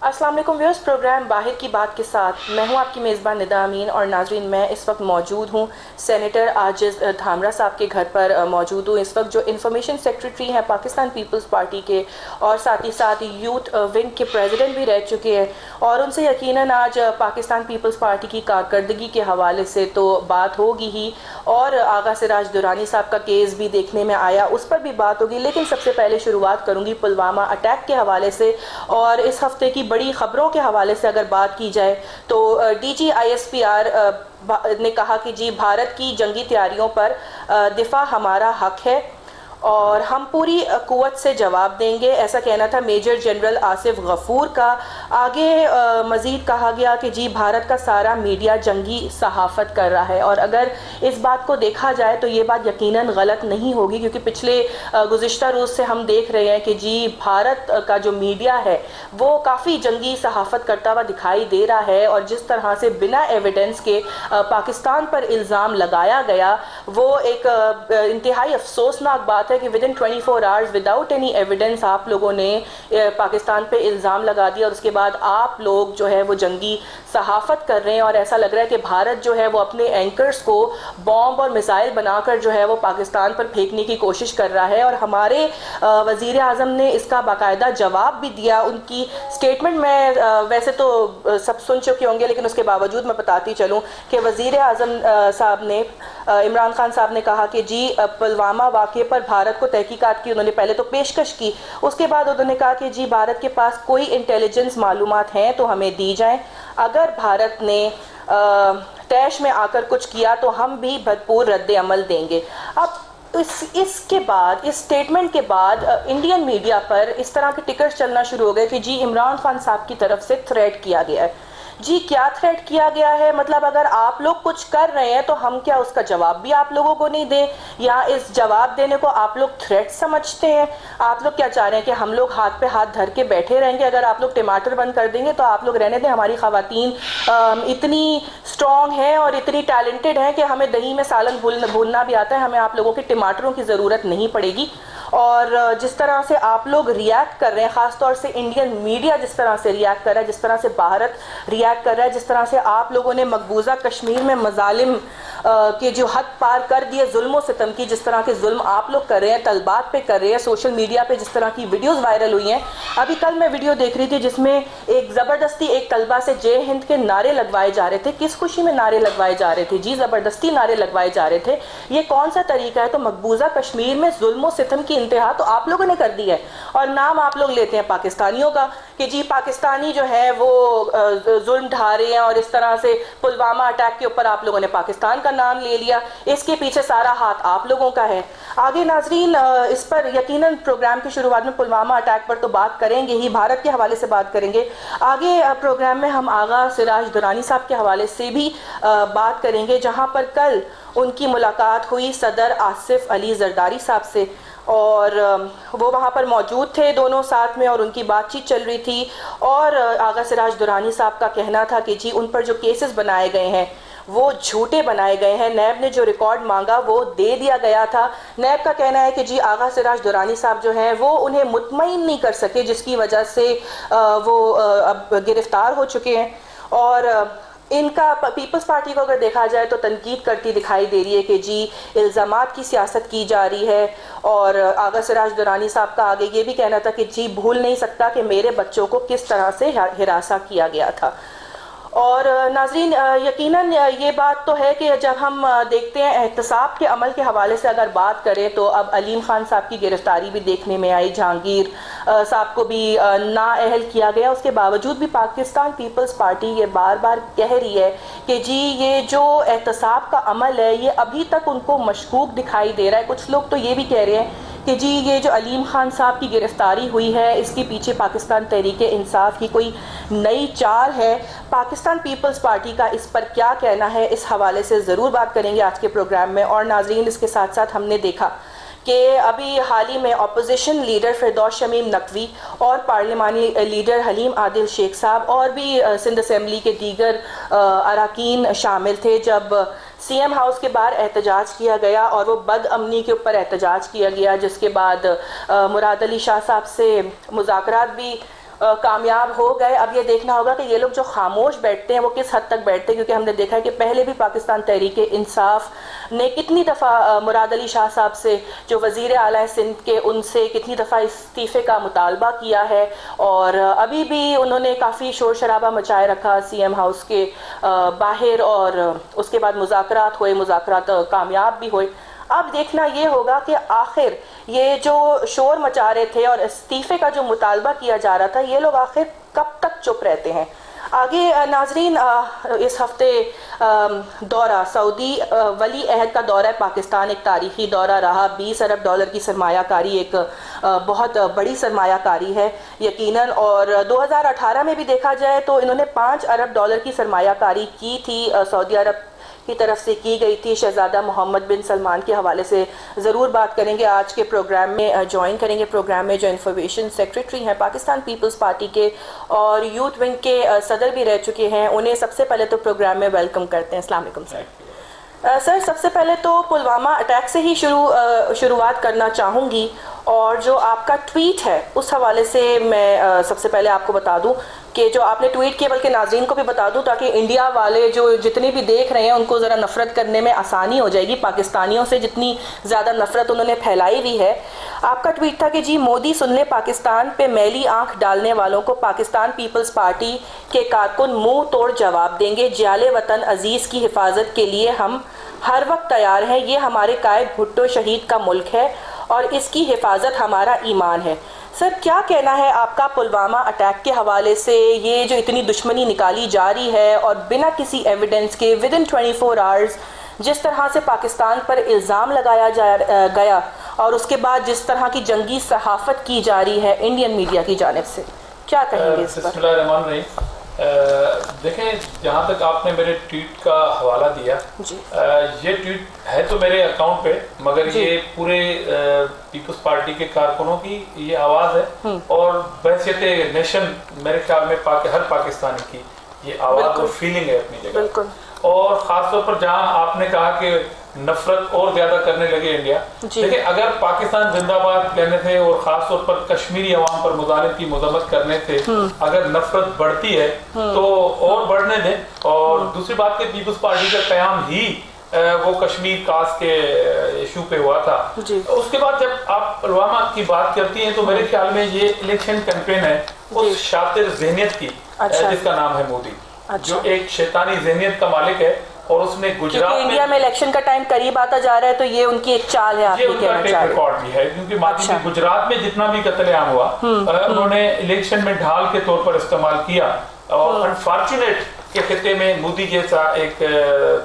अस्सलाम वालेकुम viewers, programme बाहर की बात के साथ मैं हूं आपकी मेज़बान निदा अमीन। और नाजरीन, मैं इस वक्त मौजूद हूं सेनेटर आजिज़ धामरा साहब के घर पर मौजूद हूं। इस वक्त जो इंफॉर्मेशन सेक्रेटरी हैं पाकिस्तान पीपल्स पार्टी के और साथ ही साथ यूथ विंग के प्रेसिडेंट भी रह चुके हैं, और उनसे यकीनन आज पाकिस्तान पीपल्स पार्टी की कारकर्दगी के हवाले से तो बात होगी ही, और आगा सिराज दुरानी साहब का केस भी देखने में आया, उस पर भी बात होगी। लेकिन सबसे पहले शुरुआत करूँगी पुलवामा अटैक के हवाले से, और इस हफ्ते की बड़ी खबरों के हवाले से अगर बात की जाए तो DGISPR ने कहा कि जी भारत की जंगी तैयारियों पर दिफा हमारा हक है और हम पूरी कुव्वत से जवाब देंगे, ऐसा कहना था मेजर जनरल आसिफ गफूर का। आगे मज़ीद कहा गया कि जी भारत का सारा मीडिया जंगी सहाफ़त कर रहा है, और अगर इस बात को देखा जाए तो ये बात यकीनन गलत नहीं होगी, क्योंकि पिछले गुज़िश्ता रोज़ से हम देख रहे हैं कि जी भारत का जो मीडिया है वो काफ़ी जंगी सहाफ़त करता हुआ दिखाई दे रहा है, और जिस तरह से बिना एविडेंस के पाकिस्तान पर इल्ज़ाम लगाया गया वो एक इंतहाई अफसोसनाक बात है कि with in 24 hours without any evidence आप लोगों ने पाकिस्तान पे इल्ज़ाम लगा दिया, और उसके बाद आप लोग जो है वो जंगी सहाफ़त कर रहे हैं। और ऐसा लग रहा है कि भारत जो है वो अपने एंकर्स को बॉम्ब और मिसाइल बनाकर जो है वो पाकिस्तान पर फेंकने की कोशिश कर रहा है, और हमारे वज़ीर आज़म ने इसका बाकायदा जवाब भी दिया। उनकी स्टेटमेंट में वैसे तो सब सुन चुके होंगे, लेकिन उसके बावजूद मैं बताती चलूँ कि वज़ीर आज़म साहब ने इमरान खान साहब ने कहा कि जी पुलवामा वाक़े पर भारत को तहकीकात की उन्होंने पहले तो पेशकश की, उसके बाद उन्होंने कहा कि जी भारत के पास कोई इंटेलिजेंस मालूमात हैं तो हमें दी जाएं, अगर भारत ने तैश में आकर कुछ किया तो हम भी भरपूर रद्द अमल देंगे। अब इसके बाद, इस स्टेटमेंट के बाद इंडियन मीडिया पर इस तरह के टिकट्स चलना शुरू हो गए कि जी इमरान खान साहब की तरफ से थ्रेट किया गया है। जी क्या थ्रेट किया गया है? मतलब अगर आप लोग कुछ कर रहे हैं तो हम क्या उसका जवाब भी आप लोगों को नहीं दें, या इस जवाब देने को आप लोग थ्रेट समझते हैं? आप लोग क्या चाह रहे हैं कि हम लोग हाथ पे हाथ धर के बैठे रहेंगे? अगर आप लोग टमाटर बंद कर देंगे तो आप लोग रहने दें, हमारी ख़वातीन इतनी स्ट्रॉन्ग हैं और इतनी टैलेंटेड हैं कि हमें दही में सालन भूलना भी आता है, हमें आप लोगों के टमाटरों की ज़रूरत नहीं पड़ेगी। और जिस तरह से आप लोग रिएक्ट कर रहे हैं, ख़ास तौर से इंडियन मीडिया जिस तरह से रिएक्ट कर रहा है, जिस तरह से भारत रिएक्ट कर रहा है, जिस तरह से आप लोगों ने मकबूजा कश्मीर में मजालिम के जो हद पार कर दिए, जुल्म सितम की, जिस तरह के जुल्म आप लोग कर रहे हैं, तलबात पे कर रहे हैं, सोशल मीडिया पे जिस तरह की वीडियोस वायरल हुई हैं। अभी कल मैं वीडियो देख रही थी जिसमें एक ज़बरदस्ती एक तलबा से जय हिंद के नारे लगवाए जा रहे थे। किस खुशी में नारे लगवाए जा रहे थे? जी ज़बरदस्ती नारे लगवाए जा रहे थे। ये कौन सा तरीका है? तो मकबूजा कश्मीर में जुल्म सितम की इंतहा तो आप लोगों ने कर दी है, और नाम आप लोग लेते हैं पाकिस्तानियों का कि जी पाकिस्तानी जो है वो जुल्म ढा रहे हैं, और इस तरह से पुलवामा अटैक के ऊपर आप लोगों ने पाकिस्तान का नाम ले लिया। इसके पीछे सारा हाथ आप लोगों का है। आगे नाजरीन, इस पर यकीनन प्रोग्राम की शुरुआत में पुलवामा अटैक पर तो बात करेंगे ही, भारत के हवाले से बात करेंगे। आगे प्रोग्राम में हम आगा सिराज दुरानी साहब के हवाले से भी बात करेंगे, जहाँ पर कल उनकी मुलाकात हुई सदर आसिफ अली जरदारी साहब से, और वो वहाँ पर मौजूद थे दोनों साथ में, और उनकी बातचीत चल रही थी। और आगा सिराज दुरानी साहब का कहना था कि जी उन पर जो केसेस बनाए गए हैं वो झूठे बनाए गए हैं, नैब ने जो रिकॉर्ड मांगा वो दे दिया गया था। नैब का कहना है कि जी आगा सिराज दुरानी साहब जो हैं वो उन्हें मुतमईन नहीं कर सके, जिसकी वजह से वो अब गिरफ्तार हो चुके हैं। और इनका पीपल्स पार्टी को अगर देखा जाए तो तनकीद करती दिखाई दे रही है कि जी इल्ज़ामात की सियासत की जा रही है। और आगा सिराज दुरानी साहब का आगे ये भी कहना था कि जी भूल नहीं सकता कि मेरे बच्चों को किस तरह से हिरासा किया गया था। और नाजरीन, यकीनन ये बात तो है कि जब हम देखते हैं एहतसाब के अमल के हवाले से अगर बात करें तो अब अलीम खान साहब की गिरफ्तारी भी देखने में आई, जहांगीर साहब को भी नाअहल किया गया। उसके बावजूद भी पाकिस्तान पीपल्स पार्टी ये बार बार कह रही है कि जी ये जो एहतसाब का अमल है ये अभी तक उनको मशकूक दिखाई दे रहा है। कुछ लोग तो ये भी कह रहे हैं कि जी ये जो अलीम खान साहब की गिरफ्तारी हुई है इसके पीछे पाकिस्तान तहरीके इंसाफ की कोई नई चाल है। पाकिस्तान पीपल्स पार्टी का इस पर क्या कहना है, इस हवाले से ज़रूर बात करेंगे आज के प्रोग्राम में। और नाजरीन, इसके साथ साथ हमने देखा कि अभी हाल ही में अपोजिशन लीडर फिरदौस शमीम नकवी और पार्लिमानी लीडर हलीम आदिल शेख साहब और भी सिंध असेंबली के दीगर अरकान शामिल थे जब CM हाउस के बाहर एहतजाज किया गया, और वो बदअमनी के ऊपर एहतजाज किया गया, जिसके बाद मुराद अली शाह साहब से मुज़ाकरात भी कामयाब हो गए। अब ये देखना होगा कि ये लोग जो खामोश बैठते हैं वो किस हद तक बैठते हैं, क्योंकि हमने देखा है कि पहले भी पाकिस्तान तहरीक इंसाफ ने कितनी दफ़ा मुराद अली शाह साहब से, जो वज़ीर आला सिंध के, उनसे कितनी दफ़ा इस्तीफ़े का मुतालबा किया है, और अभी भी उन्होंने काफ़ी शोर शराबा मचाए रखा CM हाउस के बाहर, और उसके बाद मुज़ाकरात हुए, मुज़ाकरात कामयाब भी हुए। अब देखना ये होगा कि आखिर ये जो शोर मचा रहे थे और इस्तीफ़े का जो मुतालबा किया जा रहा था, ये लोग आखिर कब तक चुप रहते हैं। आगे नाजरीन, इस हफ्ते दौरा सऊदी वली अहद का दौरा है पाकिस्तान, एक तारीखी दौरा रहा। 20 अरब डॉलर की सरमायाकारी एक बहुत बड़ी सरमायाकारी है यकीनन, और 2018 में भी देखा जाए तो इन्होंने 5 अरब डॉलर की सरमायाकारी की थी, सऊदी अरब की तरफ से की गई थी। शहजादा मोहम्मद बिन सलमान के हवाले से ज़रूर बात करेंगे आज के प्रोग्राम में। ज्वाइन करेंगे प्रोग्राम में जो इंफॉर्मेशन सेक्रेटरी हैं पाकिस्तान पीपल्स पार्टी के और यूथ विंग के सदर भी रह चुके हैं, उन्हें सबसे पहले तो प्रोग्राम में वेलकम करते हैं। अस्सलाम वालेकुम सर। सर, सबसे पहले तो पुलवामा अटैक से ही शुरुआत करना चाहूँगी, और जो आपका ट्वीट है उस हवाले से मैं सबसे पहले आपको बता दूं कि जो आपने ट्वीट किया, बल्कि नाज़रीन को भी बता दूं ताकि इंडिया वाले जो जितने भी देख रहे हैं उनको ज़रा नफ़रत करने में आसानी हो जाएगी। पाकिस्तानियों से जितनी ज़्यादा नफ़रत उन्होंने फैलाई हुई है। आपका ट्वीट था कि जी, मोदी सुन ले पाकिस्तान पे मैली आंख डालने वालों को पाकिस्तान पीपल्स पार्टी के कारकुन मुंह तोड़ जवाब देंगे। जियाले वतन अजीज़ की हिफाजत के लिए हम हर वक्त तैयार हैं। ये हमारे कायद भुट्टो शहीद का मुल्क है और इसकी हिफाजत हमारा ईमान है। सर, क्या कहना है आपका पुलवामा अटैक के हवाले से? ये जो इतनी दुश्मनी निकाली जा रही है और बिना किसी एविडेंस के विदिन 24 आवर्स जिस तरह से पाकिस्तान पर इल्ज़ाम लगाया गया, और उसके बाद जिस तरह की जंगी सहाफ़त की जा रही है इंडियन मीडिया की जानिब से, क्या कहेंगे इस पर? देखें, जहाँ तक आपने मेरे ट्वीट का हवाला दिया, ये ट्वीट है तो मेरे अकाउंट पे, मगर ये पूरे पीपल्स पार्टी के कारकुनों की ये आवाज़ है, और बहसियत नेशन मेरे ख्याल में हर पाकिस्तानी की ये आवाज़ और फीलिंग है अपनी जगह। और ख़ासतौर पर जहाँ आपने कहा कि नफरत और ज्यादा करने लगे इंडिया, देखिए अगर पाकिस्तान जिंदाबाद कहने थे और खासतौर पर कश्मीरी अवाम पर मुजालिम की मजम्मत करने थे, अगर नफरत बढ़ती है तो और बढ़ने दें। और दूसरी बात कि पीपल्स पार्टी का कयाम ही वो कश्मीर कास के इशू पे हुआ था। उसके बाद जब आप पुलवामा की बात करती हैं तो मेरे ख्याल में ये इलेक्शन कैंपेन है उस शातिर जहनियत की, जिसका नाम है मोदी, जो एक शैतानी जहनियत का मालिक है। और उसने गुजरात इंडिया में इलेक्शन का टाइम करीब आता जा रहा है तो ये उनकी एक चाल है, ये उनका ट्रैक रिकॉर्ड भी है, क्योंकि गुजरात में जितना भी कत्लेआम हुआ उन्होंने इलेक्शन में ढाल के तौर पर इस्तेमाल किया। और अनफॉर्चुनेट के खिते में मोदी जैसा एक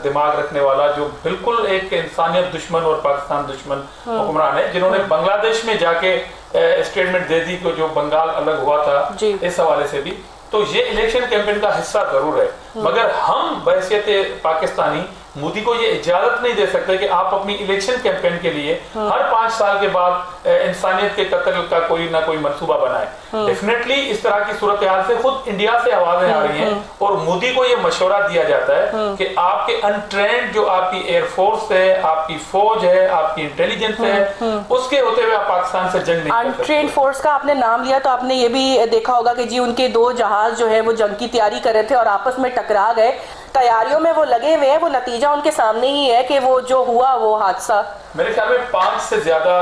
दिमाग रखने वाला, जो बिल्कुल एक इंसानियत दुश्मन और पाकिस्तान दुश्मन हुक्मरान है, जिन्होंने बांग्लादेश में जाके स्टेटमेंट दे दी कि जो बंगाल अलग हुआ था, इस हवाले से भी। तो ये इलेक्शन कैंपेन का हिस्सा जरूर है, मगर हम बहसियत पाकिस्तानी मोदी को ये इजाजत नहीं दे सकते कि आप अपनी इलेक्शन कैंपेन के लिए हर 5 साल के बाद इंसानियत के कत्ल का कोई ना कोई मंसूबा बनाए। डेफिनेटली इस तरह की सूरत हाल से खुद इंडिया से आवाजें आ रही हैं और मोदी को ये मशवरा दिया जाता है कि आपके अनट्रेंड जो आपकी एयरफोर्स है, आपकी फौज है, आपकी इंटेलिजेंस है, उसके होते हुए आप पाकिस्तान से जंग नहीं कर सकते। अनट्रेंड फोर्स का आपने नाम लिया तो आपने ये भी देखा होगा कि जी उनके 2 जहाज जो है वो जंग की तैयारी कर रहे थे और आपस में टकरा गए। तैयारियों में वो लगे हुए हैं, वो नतीजा उनके सामने ही है कि वो जो हुआ वो हादसा। मेरे ख्याल में 5 से ज्यादा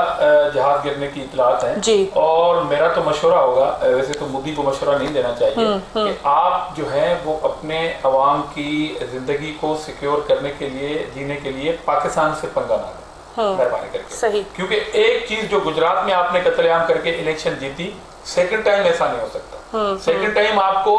जहाज गिरने की इतलात हैं जी। और मेरा तो मशवरा होगा, वैसे तो मोदी को मशवरा नहीं देना चाहिए कि आप जो है वो अपने अवाम की जिंदगी को सिक्योर करने के लिए, जीने के लिए पाकिस्तान से पंगा ना लें, मेहरबानी करके। सही। क्योंकि एक चीज जो गुजरात में आपने कत्लेआम करके इलेक्शन जीती, सेकंड टाइम ऐसा नहीं हो सकता। सेकंड टाइम आपको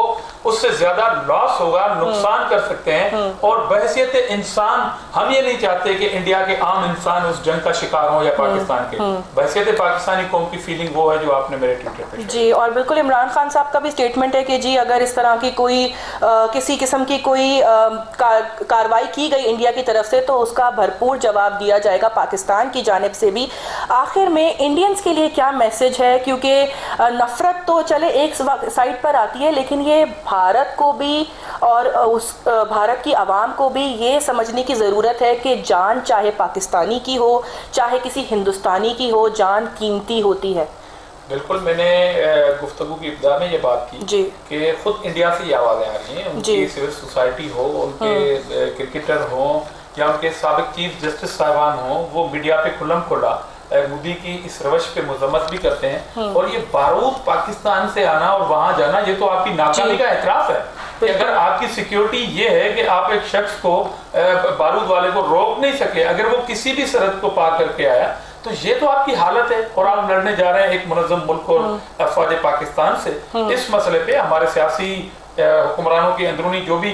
उससे ज्यादा लॉस होगा, नुकसान कर सकते हैं। और बहसियत इंसान हम ये नहीं चाहते कि इंडिया के आम इंसान उस जंग का शिकार हो या पाकिस्तान के। बहसियत पाकिस्तानी कौम की फीलिंग वो है जो आपने मेरे ट्विटर पे जी। और बिल्कुल इमरान खान साहब का भी स्टेटमेंट है कि जी अगर इस तरह की कोई किसी किस्म की कोई कार्रवाई की गई इंडिया की तरफ से तो उसका भरपूर जवाब दिया जाएगा पाकिस्तान की जानिब से भी। आखिर में इंडियंस के लिए क्या मैसेज है? क्योंकि नफरत तो चले एक साइड पर आती है, लेकिन ये भारत को भी और उस भारत की आवाम को भी ये समझने की ज़रूरत है कि जान चाहे पाकिस्तानी की हो चाहे किसी हिंदुस्तानी की हो, जान कीमती होती है। बिल्कुल, मैंने गुफ्तगू की इब्तिदा में ये बात की कि खुद इंडिया से ये आवाज़ें आ रही हैं, उनकी सिविल सोसाइटी हो, उनके क्रिकेटर हो या उनके साबिक चीफ जस्टिस साहिबान हो, वो मीडिया पे खुल्लम खुल्ला मोदी की इस रवश पे मजम्मत भी करते हैं। और ये बारूद पाकिस्तान से आना और वहां जाना, ये तो आपकी नाकामी का एतराफ़ है कि अगर आपकी सिक्योरिटी ये है कि आप एक शख्स को बारूद वाले को रोक नहीं सके, अगर वो किसी भी सरहद को पार करके आया, तो ये तो आपकी हालत है। और आप लड़ने जा रहे हैं एक मुनज़्ज़म मुल्क और अफवाज पाकिस्तान से। इस मसले पे हमारे सियासी हुक्मरानों की अंदरूनी जो भी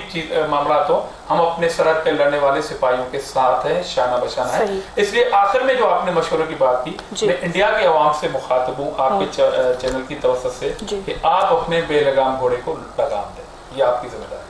मामला हो, हम अपने सरहद पे लड़ने वाले सिपाहियों के साथ हैं, शाना बशाना है। इसलिए आखिर में जो आपने मशवरे की बात की, मैं इंडिया के अवाम से मुखातिब हूँ आपके चैनल की तवज्जो से कि आप अपने बेलगाम घोड़े को लगाम दें, ये आपकी जिम्मेदारी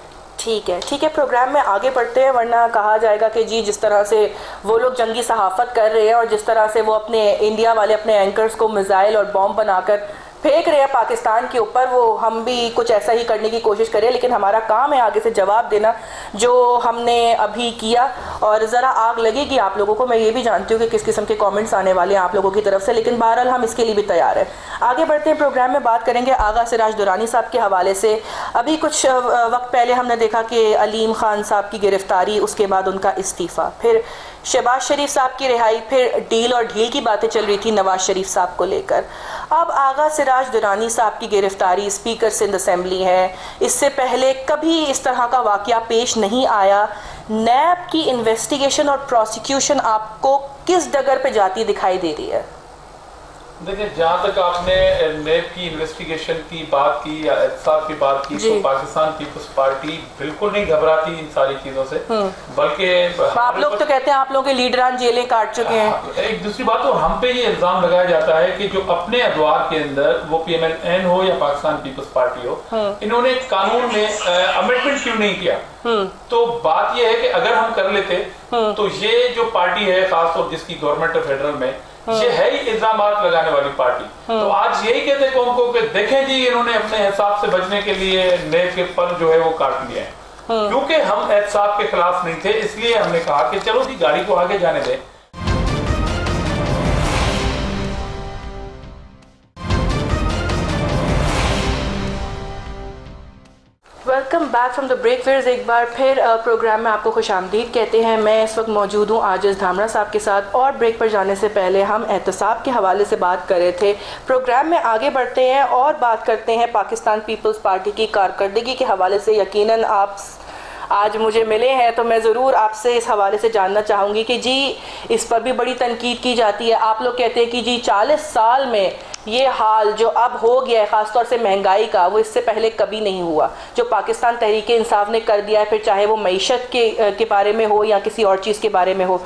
है। ठीक है, प्रोग्राम में आगे बढ़ते हैं, वरना कहा जाएगा कि जी जिस तरह से वो लोग जंगी सहाफ़त कर रहे हैं और जिस तरह से वो अपने इंडिया वाले अपने एंकर्स को मिसाइल और बॉम्ब बनाकर फेंक रहे हैं पाकिस्तान के ऊपर, वो हम भी कुछ ऐसा ही करने की कोशिश करें। लेकिन हमारा काम है आगे से जवाब देना जो हमने अभी किया, और ज़रा आग लगेगी आप लोगों को। मैं ये भी जानती हूँ कि किस किस्म के कमेंट्स आने वाले हैं आप लोगों की तरफ से, लेकिन बहरहाल हम इसके लिए भी तैयार हैं। आगे बढ़ते हैं, प्रोग्राम में बात करेंगे आगा सिराज दुरानी साहब के हवाले से। अभी कुछ वक्त पहले हमने देखा कि अलीम खान साहब की गिरफ्तारी, उसके बाद उनका इस्तीफ़ा, फिर शहबाज शरीफ साहब की रिहाई, फिर डील और ढील की बातें चल रही थी नवाज शरीफ साहब को लेकर। अब आगा सिराज दुरानी साहब की गिरफ्तारी, स्पीकर सिंध असेंबली है, इससे पहले कभी इस तरह का वाकया पेश नहीं आया। नैब की इन्वेस्टिगेशन और प्रोसिक्यूशन आपको किस डगर पे जाती दिखाई दे रही है? देखिए, जहाँ तक आपने नैब की इन्वेस्टिगेशन की बात की या एहतसाब की बात की, तो पाकिस्तान पीपल्स पार्टी बिल्कुल नहीं घबराती इन सारी चीज़ों से, बल्कि आप लोग तो कहते हैं आप लोगों के लीडरान जेलें काट चुके हैं। एक दूसरी बात, तो हम पे ये इल्ज़ाम लगाया जाता है कि जो अपने अदवार के अंदर, वो PMLN हो या पाकिस्तान पीपल्स पार्टी हो, इन्होंने कानून में अमेंडमेंट क्यों नहीं किया। तो बात यह है कि अगर हम कर लेते तो ये जो पार्टी है, खासतौर जिसकी गवर्नमेंट है फेडरल में, ये है ही इल्जाम लगाने वाली पार्टी। तो आज यही कहते कौम को कि देखें जी, इन्होंने अपने हिसाब से बचने के लिए नैब के पर जो है वो काट लिए हैं। क्योंकि हम एहतसाब के खिलाफ नहीं थे, इसलिए हमने कहा कि चलो जी गाड़ी को आगे जाने दें। Welcome back from the break. फिर एक बार फिर प्रोग्राम में आपको खुशामदीद कहते हैं। मैं इस वक्त मौजूद हूँ आजिज़ धामरा साहब के साथ, और ब्रेक पर जाने से पहले हम एहतसाब के हवाले से बात कर रहे थे। प्रोग्राम में आगे बढ़ते हैं और बात करते हैं पाकिस्तान पीपल्स पार्टी की कारकर्दगी के हवाले से। यकीनन आप आज मुझे मिले हैं तो मैं ज़रूर आपसे इस हवाले से जानना चाहूँगी कि जी इस पर भी बड़ी तनकीद की जाती है। आप लोग कहते हैं कि जी 40 साल में ये हाल जो अब हो गया है, ख़ासतौर से महंगाई का, वो इससे पहले कभी नहीं हुआ। जो पाकिस्तान तहरीक इंसाफ ने कर दिया है, फिर चाहे वो मईशत के बारे में हो या किसी और चीज़ के बारे में हो।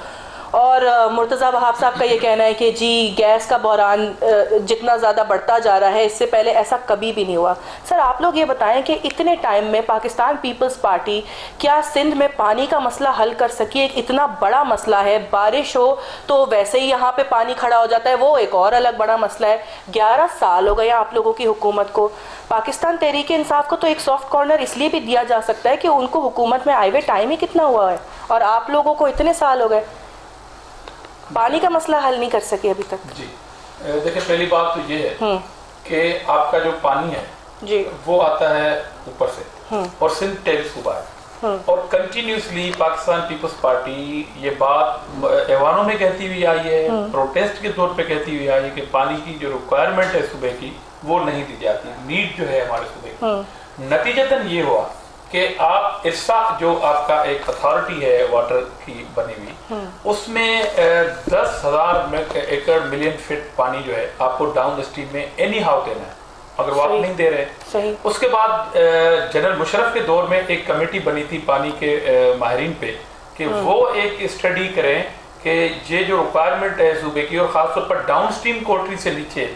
और मुर्तज़ा वहाब साहब का ये कहना है कि जी गैस का बहरान जितना ज़्यादा बढ़ता जा रहा है, इससे पहले ऐसा कभी भी नहीं हुआ। सर आप लोग ये बताएं कि इतने टाइम में पाकिस्तान पीपल्स पार्टी क्या सिंध में पानी का मसला हल कर सकी? एक इतना बड़ा मसला है, बारिश हो तो वैसे ही यहाँ पे पानी खड़ा हो जाता है, वो एक और अलग बड़ा मसला है। 11 साल हो गए आप लोगों की हुकूमत को। पाकिस्तान तहरीक इंसाफ को तो एक सॉफ्ट कॉर्नर इसलिए भी दिया जा सकता है कि उनको हुकूमत में आए हुए टाइम ही कितना हुआ है, और आप लोगों को इतने साल हो गए, पानी का मसला हल नहीं कर सके अभी तक। जी देखिए, पहली बात तो ये है कि आपका जो पानी है जी वो आता है ऊपर से, और सिंध टेल सूबा है, और कंटिन्यूसली पाकिस्तान पीपल्स पार्टी ये बात ऐवानों में कहती हुई आई है, प्रोटेस्ट के तौर पे कहती हुई आई है कि पानी की जो रिक्वायरमेंट है सूबे की वो नहीं दी जाती, नीड जो है हमारे सूबे की। नतीजतन ये हुआ कि आप इर्सा जो आपका एक अथॉरिटी है वाटर की बनी हुई, उसमें 10,000 एकड़ मिलियन फीट पानी जो है आपको डाउन स्ट्रीम में एनी हाउ देना है, अगर वो आप नहीं दे रहे। उसके बाद जनरल मुशर्रफ के दौर में एक कमेटी बनी थी पानी के माहिरीन पे कि वो एक स्टडी करें कि ये जो रिक्वायरमेंट है सूबे की, और खासतौर पर डाउन स्ट्रीम कोटरी से नीचे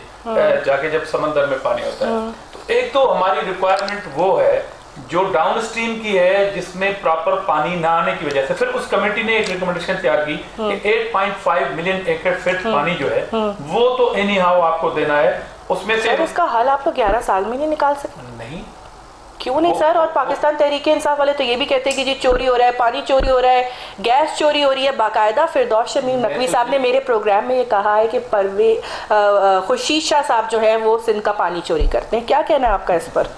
जाके जब समंदर में पानी होता है, तो एक तो हमारी रिक्वायरमेंट वो है जो डाउन स्ट्रीम की है, जिसमें प्रॉपर पानी ना आने की वजह से फिर उस कमेटी ने एक रिकमेंडेशन तैयार की कि 8.5 मिलियन एकड़ फीट पानी जो है वो तो एनी हाउ आपको देना है। उसमें से उसका हल आप तो 11 साल में नहीं निकाल सकते। नहीं, क्यों नहीं सर? और पाकिस्तान तहरीक इंसाफ वाले तो ये भी कहते हैं कि जी चोरी हो रहा है, पानी चोरी हो रहा है, गैस चोरी हो रही है। बाकायदा फिरदौस शमीम नकवी साहब ने मेरे प्रोग्राम में ये कहा है कि खुर्शीद शाह साहब जो है वो सिंध का पानी चोरी करते हैं। क्या कहना है आपका इस पर?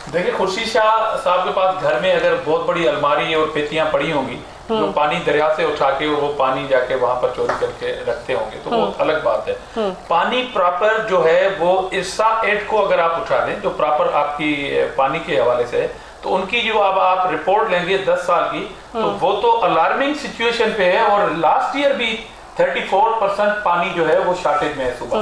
देखिए, खुर्शीद शाह साहब के पास घर में अगर बहुत बड़ी अलमारी और पेटियां पड़ी होंगी जो पानी दरिया से उठा के और वो पानी जाके वहां पर चोरी करके रखते होंगे तो वो अलग बात है। पानी प्रॉपर जो है वो इर्सा एड को अगर आप उठा दें जो प्रॉपर आपकी पानी के हवाले से है तो उनकी जो अब आप रिपोर्ट लेंगे 10 साल की तो वो तो अलार्मिंग सिचुएशन पे है। और लास्ट ईयर भी 34% पानी जो है वो शॉर्टेज में है सुबह।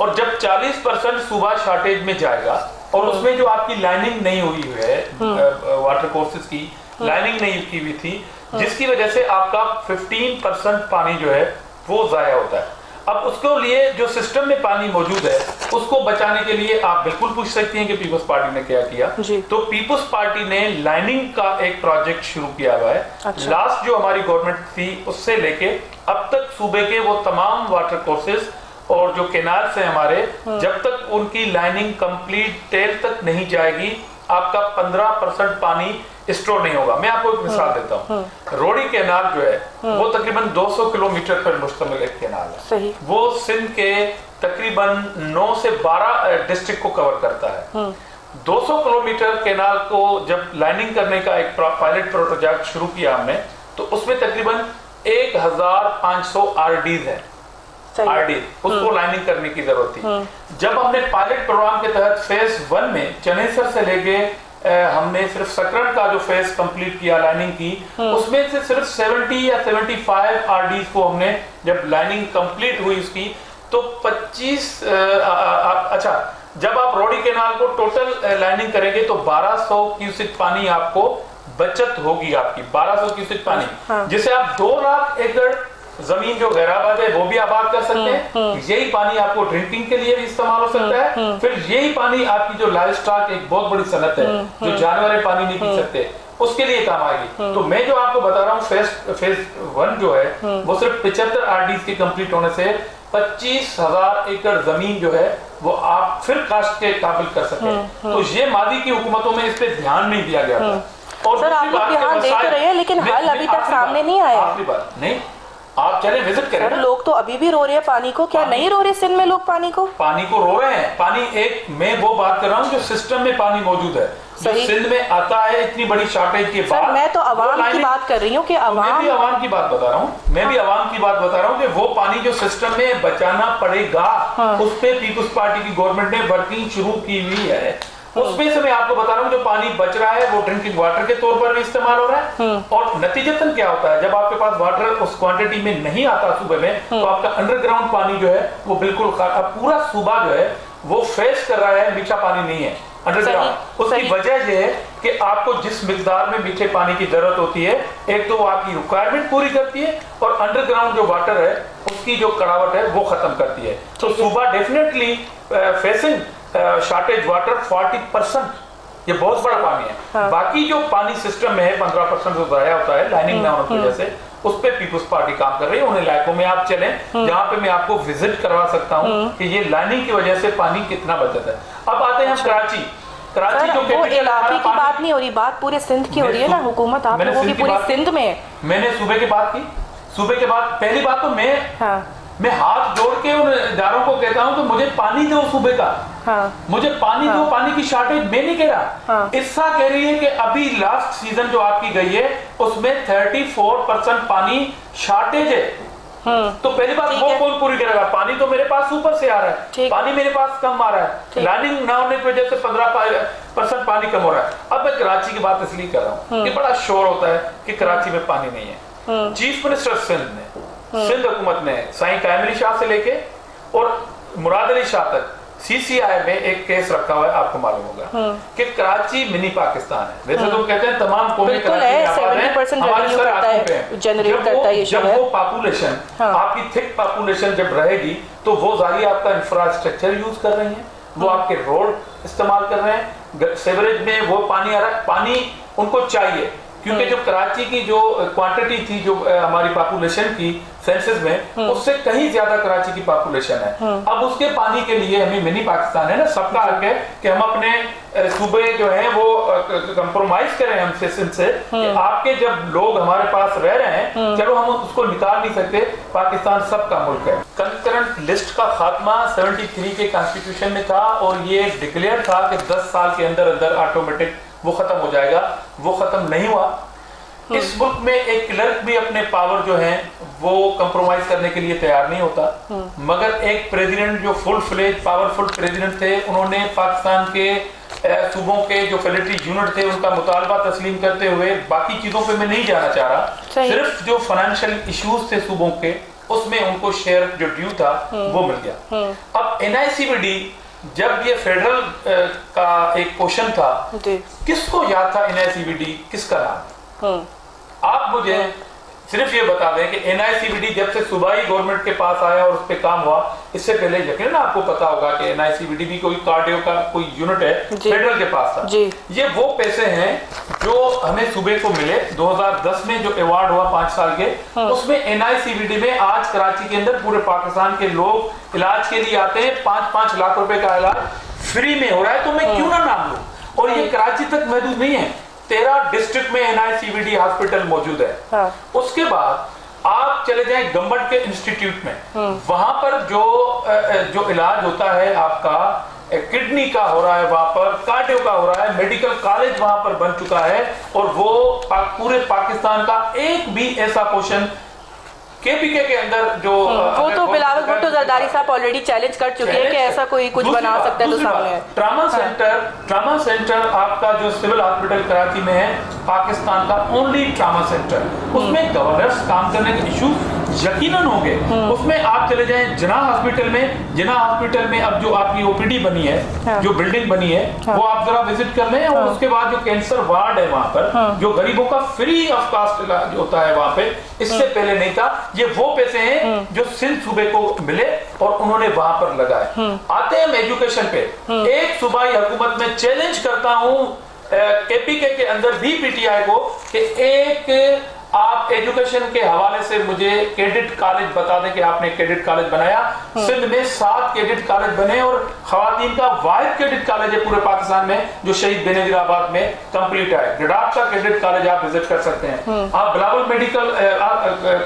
और जब 40% सुबह शॉर्टेज में जाएगा और उसमें जो आपकी लाइनिंग नहीं हुई है वाटर कोर्सेज की लाइनिंग नहीं की हुई थी जिसकी वजह से आपका 15% पानी जो है वो जाया होता है। अब उसके लिए जो सिस्टम में पानी मौजूद है उसको बचाने के लिए आप बिल्कुल पूछ सकती हैं कि पीपल्स पार्टी ने क्या किया। तो पीपल्स पार्टी ने लाइनिंग का एक प्रोजेक्ट शुरू किया हुआ है। अच्छा। लास्ट जो हमारी गवर्नमेंट थी उससे लेके अब तक सूबे के वो तमाम वाटर कोर्सेज और जो कैनाल्स हैं हमारे जब तक उनकी लाइनिंग कंप्लीट टेल तक नहीं जाएगी आपका 15% पानी स्टोर नहीं होगा। मैं आपको एक मिसाल देता हूँ। रोडी कैनाल जो है वो तकरीबन 200 किलोमीटर पर मुश्तमिल एक कैनाल है। सही। वो सिंध के तकरीबन 9 से 12 डिस्ट्रिक्ट को कवर करता है। 200 किलोमीटर कैनाल को जब लाइनिंग करने का एक पायलट प्रोजेक्ट शुरू किया हमने तो उसमें तकरीबन 1500 आरडीज है। आरडी उसको लाइनिंग करने की जरूरत थी। जब हमने पायलट प्रोग्राम के तहत फेज 1 में चनेसर से लेके हमने सिर्फ सकरन का जो फेज कंप्लीट किया लाइनिंग की उसमें से सिर्फ 70 या 75 आरडीज को हमने जब लाइनिंग कंप्लीट हुई उसकी तो 25 अच्छा जब आप रोडी कैनाल को टोटल लाइनिंग करेंगे तो 1200 क्यूसेक पानी आपको बचत होगी आपकी 1200 क्यूसेक पानी जिसे आप 2 लाख एकड़ जमीन जो गैराबाद है वो भी आबाद कर सकते हैं। यही पानी आपको ड्रिंकिंग के लिए भी इस्तेमाल हो सकता है। फिर यही पानी आपकी जो लाइव स्टॉक एक बहुत बड़ी सनत है जो जानवर पानी नहीं पी सकते उसके लिए काम आएगी। तो मैं जो आपको बता रहा हूँ फेज 1 जो है वो सिर्फ 75 आरडीज के कंप्लीट होने से 25,000 एकड़ जमीन जो है वो आप फिर काश्त के काबिल कर सकते हैं। तो ये मादी की हुकूमतों में इस पे ध्यान नहीं दिया गया था। और सर आप लोग ध्यान देते रहे हैं लेकिन हल अभी तक सामने नहीं आया। आखिरी बात नहीं आप चले विजिट करें। लोग तो अभी भी रो रहे हैं पानी को। क्या नहीं रो रहे सिंध में लोग पानी को रो रहे हैं। पानी एक मैं वो बात कर रहा हूँ जो सिस्टम में पानी मौजूद है जो सिंध में आता है इतनी बड़ी शॉर्टेज के बाद। मैं तो अवाम की बात कर रही हूँ कि मैं भी अवाम की बात बता रहा हूँ कि वो पानी जो सिस्टम में बचाना पड़ेगा उस पे पीपल्स पार्टी की गवर्नमेंट ने वर्किंग शुरू की हुई है। उसमें से मैं आपको बता रहा हूँ जो पानी बच रहा है वो ड्रिंकिंग वाटर के तौर पर भी इस्तेमाल हो रहा है। और नतीजतन क्या होता है जब आपके पास वाटर उस क्वांटिटी में नहीं आता सूबे में तो आपका अंडरग्राउंड पानी जो है वो बिल्कुल पूरा सूबा जो है वो फेस कर रहा है मीठा पानी नहीं है अंडरग्राउंड। उसकी वजह यह है कि आपको जिस मिकदार में मीठे पानी की जरूरत होती है एक तो वो आपकी रिक्वायरमेंट पूरी करती है और अंडरग्राउंड जो वाटर है उसकी जो कड़ावट है वो खत्म करती है। तो सूबा डेफिनेटली फेसिंग शॉर्टेज वाटर 40% ये बहुत बड़ा पानी है। बाकी जो पानी सिस्टम में है 15% जो जाया होता है लाइनिंग ना होने की वजह से उस पे पीपल्स पार्टी काम कर रही है। उन इलाकों में आप चलें जहां पे मैं आपको विजिट करवा सकता हूं कि ये लाइनिंग की वजह से पानी कितना बचत है। अब आते हैं कराची जो वो इलाके की बात नहीं हो रही बात पूरे सिंध की हो रही है ना। हुकूमत आप लोगों की पूरी सिंध में। मैंने सूबे की बात की। सूबे के बाद पहली बात तो मैं हाथ जोड़ के उन इदारों को कहता हूं कि मुझे पानी दो सूबे का। मुझे पानी दो। पानी की शॉर्टेज मैं नहीं कह रहा। इस्सा कह रही है कि अभी लास्ट सीजन जो आपकी गई है उसमें 34% पानी शॉर्टेज है। तो पहली बात वो कौन पूरी करेगा? पानी तो मेरे पास ऊपर से आ रहा है पानी मेरे पास कम आ रहा है लाइनिंग ना होने की वजह से 15% पानी कम हो रहा है। अब मैं कराची की बात इसलिए कर रहा हूँ कि बड़ा शोर होता है कि कराची में पानी नहीं है। चीफ मिनिस्टर सिंध हुकूमत ने साईं कायम अली शाह से लेके और मुराद अली शाह तक सीसीआई में एक केस रखा हुआ है। आपको मालूम होगा कि कराची मिनी पाकिस्तान है। वैसे तो कहते हैं तमाम कौमें जब वो पॉपुलेशन आपकी थिक पॉपुलेशन जब रहेगी तो वो जारी आपका इंफ्रास्ट्रक्चर यूज कर रही है वो आपके रोड इस्तेमाल कर रहे हैं सेवरेज में वो पानी आ रहा है। पानी उनको चाहिए क्योंकि जो कराची की जो क्वांटिटी थी जो हमारी पॉपुलेशन की सेंसस में उससे कहीं ज्यादा कराची की पॉपुलेशन है। अब उसके पानी के लिए हमें मिनी पाकिस्तान है ना, सबका हक है कि हम अपने सूबे जो हैं वो कंप्रोमाइज करें हमसे से कि आपके जब लोग हमारे पास रह रहे हैं, चलो हम उसको निकाल नहीं सकते, पाकिस्तान सबका मुल्क है। कंकरेंट लिस्ट का खात्मा 73 के कॉन्स्टिट्यूशन में था और ये डिक्लेयर था कि 10 साल के अंदर अंदर ऑटोमेटिक वो खत्म हो जाएगा। वो खत्म नहीं हुआ। इस मुल्क में एक क्लर्क भी अपने पावर जो है वो कंप्रोमाइज करने के लिए तैयार नहीं होता, मगर एक प्रेसिडेंट जो फुल फ्लेज पावरफुल प्रेसिडेंट थे, उन्होंने पाकिस्तान के सूबों के जो मिलिट्री यूनिट थे उनका मुतालबा तस्लीम करते हुए, बाकी चीजों पे मैं नहीं जाना चाह रहा, सिर्फ जो फाइनेंशियल इश्यूज थे सूबों के उसमें उनको शेयर जो ड्यू था वो मिल गया। अब NICVD जब ये फेडरल का एक क्वेश्चन था, किसको याद था NICVD किसका नाम? आप मुझे सिर्फ ये बता दें कि NICVD जब से सूबाई गवर्नमेंट के पास आया और उस पर काम हुआ, इससे पहले यकीनन आपको पता होगा कि NICVD भी कोई कार्डियो का कोई यूनिट है, फेडरल के पास था। ये वो पैसे हैं जो हमें सूबे को मिले 2010 में जो अवार्ड हुआ 5 साल के, उसमें NICVD में आज कराची के अंदर पूरे पाकिस्तान के लोग इलाज के लिए आते हैं, 5-5 लाख रुपए का इलाज फ्री में हो रहा है, तो मैं क्यों ना नाम लूं? और ये कराची तक महदूद नहीं है, 13 डिस्ट्रिक्ट में NICVD हॉस्पिटल मौजूद है। उसके बाद आप चले जाएं गम्बट के इंस्टीट्यूट में, वहां पर जो इलाज होता है आपका किडनी का हो रहा है, वहां पर कार्डियो का हो रहा है, मेडिकल कॉलेज वहां पर बन चुका है, और वो पूरे पाकिस्तान का एक भी ऐसा पोर्शन KPK के अंदर जो वो तो बिलावल भुट्टो जरदारी साहब ऑलरेडी चैलेंज कर चुके हैं कि ऐसा कोई कुछ बना सकता है तो सामने। ट्रामा सेंटर आपका जो सिविल हॉस्पिटल कराची में है, पाकिस्तान का ओनली ट्रामा सेंटर, उसमें गवर्नर्स काम करने के इशू यकीनन होंगे। उसमें आप चले जाएं जिन्ना हॉस्पिटल में अब जो आपकी OPD बनी है, जो बिल्डिंग बनी है, वो आप जरा विजिट कर लें, और उसके बाद जो कैंसर वार्ड है वहां पर, जो गरीबों का फ्री ऑफ कास्ट इलाज होता है वहां पे, इससे पहले नहीं था। ये वो पैसे हैं जो सिंध सूबे को मिले और उन्होंने वहां पर लगाए। आते हैं एजुकेशन पे, एक सूबाई हुकूमत में चैलेंज करता हूं KPK के अंदर भी PTI को कि एक आप एजुकेशन के हवाले से मुझे कैडेट कॉलेज बता दें कि आपने कैडेट कॉलेज बनाया। सिंध में 7 कैडेट कॉलेज बने और खवातीन का वाहिद कैडेट कॉलेज है पूरे पाकिस्तान में जो शहीद बेनजीराबाद में कंप्लीट है। गडाफ का कैडेट कॉलेज आप विजिट कर सकते हैं। आप बिलावल मेडिकल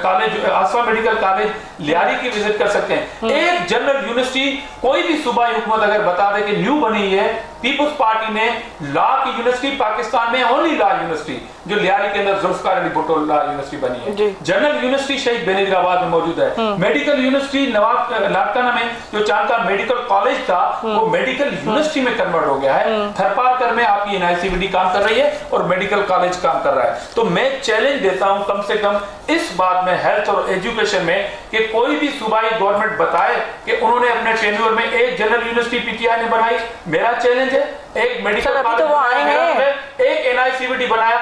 कॉलेज, आसवा मेडिकल कॉलेज लियारी की विजिट कर सकते हैं। एक जनरल यूनिवर्सिटी कोई भी सूबाई हुकूमत अगर बता दे कि न्यू बनी है, पीपुल्स पार्टी ने लॉ की यूनिवर्सिटी पाकिस्तान में ओनली लॉ यूनिवर्सिटी जो लियारी के अंदर जुल्फकार अली भुट्टो लॉ यूनिवर्सिटी बनी है। जनरल यूनिवर्सिटी शहीद बेनजीराबाद में मौजूद है। मेडिकल यूनिवर्सिटी नवाब लाड़काना में जो चांद का मेडिकल कॉलेज था वो मेडिकल यूनिवर्सिटी में कन्वर्ट हो गया है। थरपारकर में आपकी NICVD काम कर रही है और मेडिकल कॉलेज काम कर रहा है। तो मैं चैलेंज देता हूं कम से कम इस बात में, हेल्थ और एजुकेशन में, कि कोई भी सूबाई गवर्नमेंट बताए कि उन्होंने अपने टेन्योर में एक जनरल यूनिवर्सिटी PTI ने बनाई। मेरा चैलेंज है एक मेडिकल कॉलेज तो वो आए हैं, एक NICVD बनाया।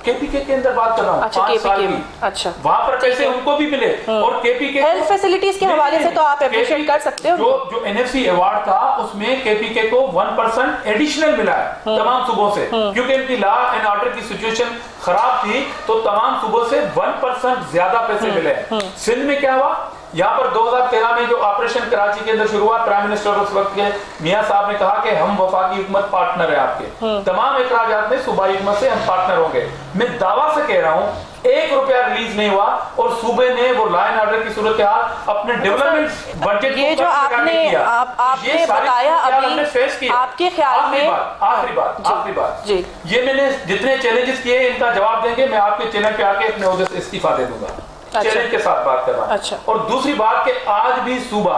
KPK के अंदर बात कर रहा हूं, अच्छा, 5 साल की, अच्छा, वहां पर पैसे उनको भी मिले। और KPK हेल्थ फैसिलिटीज के हवाले से तो आप अप्रिशिएट कर सकते हो। जो NFC अवार्ड था उसमें KPK को 1% एडिशनल मिला है तमाम सूबों से, क्योंकि इनकी लॉ एंड ऑर्डर की सिचुएशन खराब थी, तो तमाम सूबों से 1% ज्यादा पैसे मिले। सिंध में क्या हुआ, यहाँ पर 2013 में जो ऑपरेशन कराची के अंदर शुरू हुआ, प्राइम मिनिस्टर उस वक्त के मियां साहब ने कहा कि हम वफाकी हुकूमत पार्टनर है आपके तमाम इखराजात में, सूबाई हुकूमत से हम पार्टनर होंगे। मैं दावा से कह रहा हूँ 1 रुपया रिलीज नहीं हुआ और सूबे ने वो लॉ एंड ऑर्डर की सूरत हाल अपने डेवलपमेंट बजट ये जो आपने बताया अभी, आपके ख्याल में आखिरी बात ये मैंने जितने चैलेंजेस किए इनका जवाब देंगे, मैं आपके चैनल पे आके अपने ओहदे से इस्तीफा दे दूंगा। चैलेंज के साथ बात कर रहा हूं। और दूसरी बात कि आज भी सूबा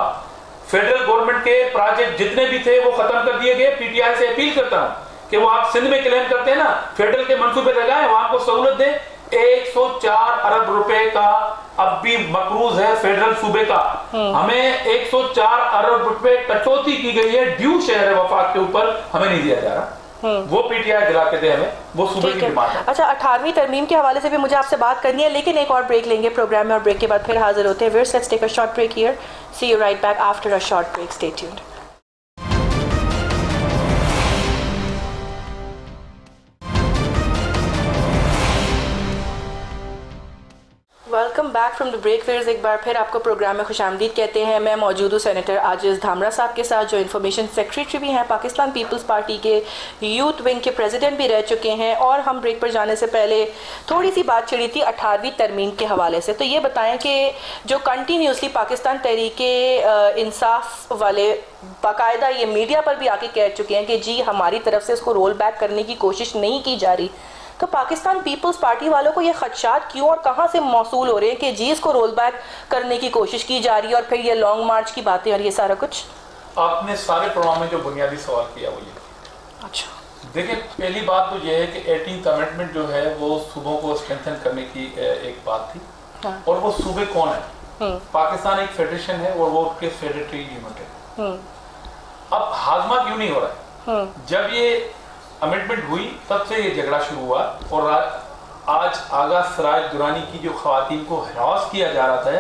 फेडरल गवर्नमेंट के प्रोजेक्ट जितने भी थे वो खत्म कर दिए गए। PTI से अपील करता हूं कि वो आप सिंध में क्लेम करते हैं ना, फेडरल के मंसूबे लगाएं, वहां को सहूलत दें। 104 अरब रुपए का अब भी मकरूज है फेडरल सूबे का, हमें 104 अरब रुपए कटौती की गई है, ड्यू शेयर है वफाक के ऊपर, हमें नहीं दिया जा रहा। वो PTI दिला के दे हमें, वो सूबे की डिमांड है। अच्छा, 18वीं तरमीम के हवाले से भी मुझे आपसे बात करनी है, लेकिन एक और ब्रेक लेंगे प्रोग्राम में और ब्रेक के बाद फिर हाजिर होते हैं। Viewers, let's take a short break here. See you right back after a short break. Stay tuned. Welcome back from the break. फेयर्स एक बार फिर आपको प्रोग्राम में खुशामदीद कहते हैं। मैं मौजूद हूँ सेनेटर आजिज़ धामरा साहब के साथ, जो इन्फॉर्मेशन सेक्रेटरी भी हैं, पाकिस्तान पीपल्स पार्टी के यूथ विंग के प्रेसिडेंट भी रह चुके हैं। और हम ब्रेक पर जाने से पहले थोड़ी सी बात छिड़ी थी 18वीं तरमीम के हवाले से। तो ये बताएं कि जो कंटिन्यूसली पाकिस्तान तहरीके इंसाफ वाले बाकायदा ये मीडिया पर भी आके कह चुके हैं कि जी हमारी तरफ से इसको रोल बैक करने की कोशिश नहीं की जा रही, तो पाकिस्तान पीपल्स पार्टी वालों को ये खदशात क्यों और कहाँ से मौसूल हो रहे हैं कि जी इसको रोल बैक करने की कोशिश की जा रही है और फिर ये लॉन्ग मार्च की बातें और ये सारा कुछ? आपने सारे प्रोग्राम में जो बुनियादी सवाल किया वो ये। अच्छा, देखिए पहली बात तो ये है कि 18th अमेंडमेंट जो है वो सूबों को स्ट्रेंथन करने की एक बात थी। हाँ। और वो सूबे कौन है? पाकिस्तान एक फेडरेशन है और वो उसके फेडरेटरी यूनिट है। अब हाजमा क्यों नहीं हो रहा है? जब ये अमेंडमेंट हुई तब से ये झगड़ा शुरू हुआ और आज आगा सराज दुरानी की जो खवातीन को हरास किया जा रहा था,